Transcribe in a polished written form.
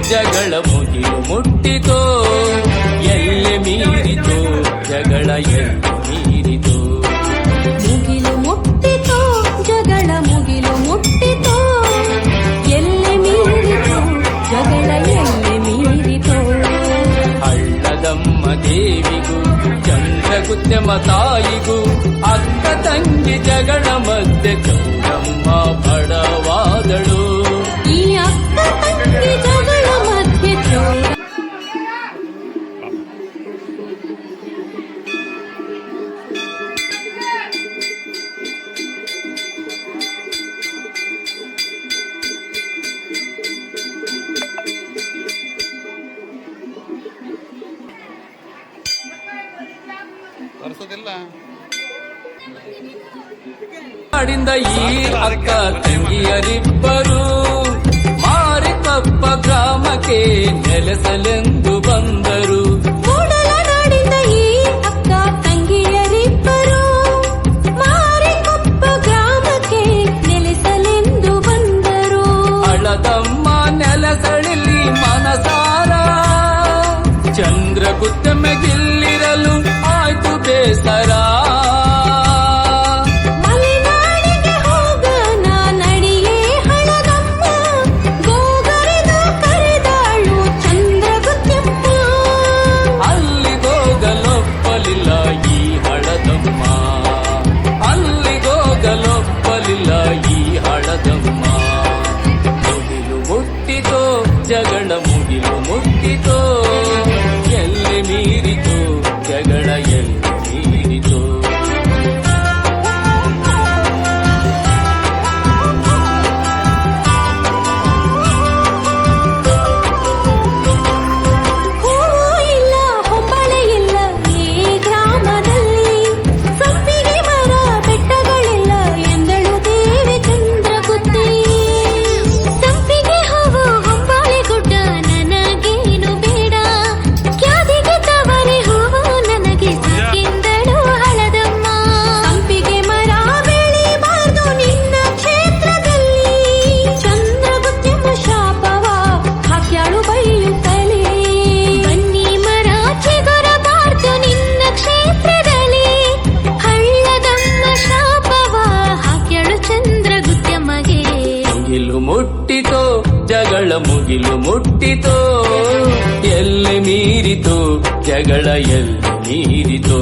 ಜಗಳ ಮುಗಿಲು ಮುಟ್ಟಿತೋ, ಎಲ್ಲಿ ಮೀರಿತೋ ಜಗಳ ಎಲ್ಲಿ ಮೀರಿತೋ. ಮುಗಿಲು ಮುಟ್ಟಿತೋ ಜಗಳ ಮುಗಿಲು ಮುಟ್ಟಿತೋ, ಎಲ್ಲಿ ಮೀರಿತೋ ಜಗಳ ಎಲ್ಲಿ ಮೀರಿತೋ. ಹಳ್ಳದಮ್ಮ ದೇವಿಗೂ ಚಂದ್ರಗುತ್ಯಮ ತಾಯಿಗೂ ಅಕ್ಕ ತಂಗಿ ಜಗಳ ಮಧ್ಯೆ ಚೌಡಮ್ಮ ಬಡವಾದಳು. ಈ ಅಕ್ಕ ತಂಗಿ ಜಗಳ ಮಧ್ಯೆ ಚೌಡ ನಾಡಿಂದ ಈ ಅಕ್ಕ ತಂಗಿಯರಿಬ್ಬರು ಮಾರಿಕೊಪ್ಪ ಗ್ರಾಮಕ್ಕೆ ನೆಲೆಸಲೆಂದು ಬಂದರು. ಮೂಡಲನಾಡಿಂದ ಈ ಅಕ್ಕ ತಂಗಿಯರಿಬ್ಬರು ಮಾರಿಕೊಪ್ಪ ಗ್ರಾಮಕ್ಕೆ ನೆಲೆಸಲೆಂದು ಬಂದರು. ಹಳ್ಳದಮ್ಮ ನೆಲೆಸಳಿಲಿ ಮನಸಾರ, ಚಂದ್ರಗುತ್ತಮೆಗಿಲ್ಲಿರಲು ಆಯ್ತು ಬೇಸರ. ಮುಗಿಲು ಮುಟ್ಟಿತೋ ಜಗಳ ಮುಗಿಲು ಮುಟ್ಟಿತೋ, ಎಲ್ಲಿ ಮೀರಿತೋ ಜಗಳ ಎಲ್ಲಿ ಮೀರಿತೋ. ಮುಟ್ಟಿತೋ ಜಗಳ ಮುಗಿಲು ಮುಟ್ಟಿತೋ, ಎಲ್ಲಿ ಮೀರಿತೋ ಜಗಳ ಎಲ್ಲಿ ಮೀರಿತೋ.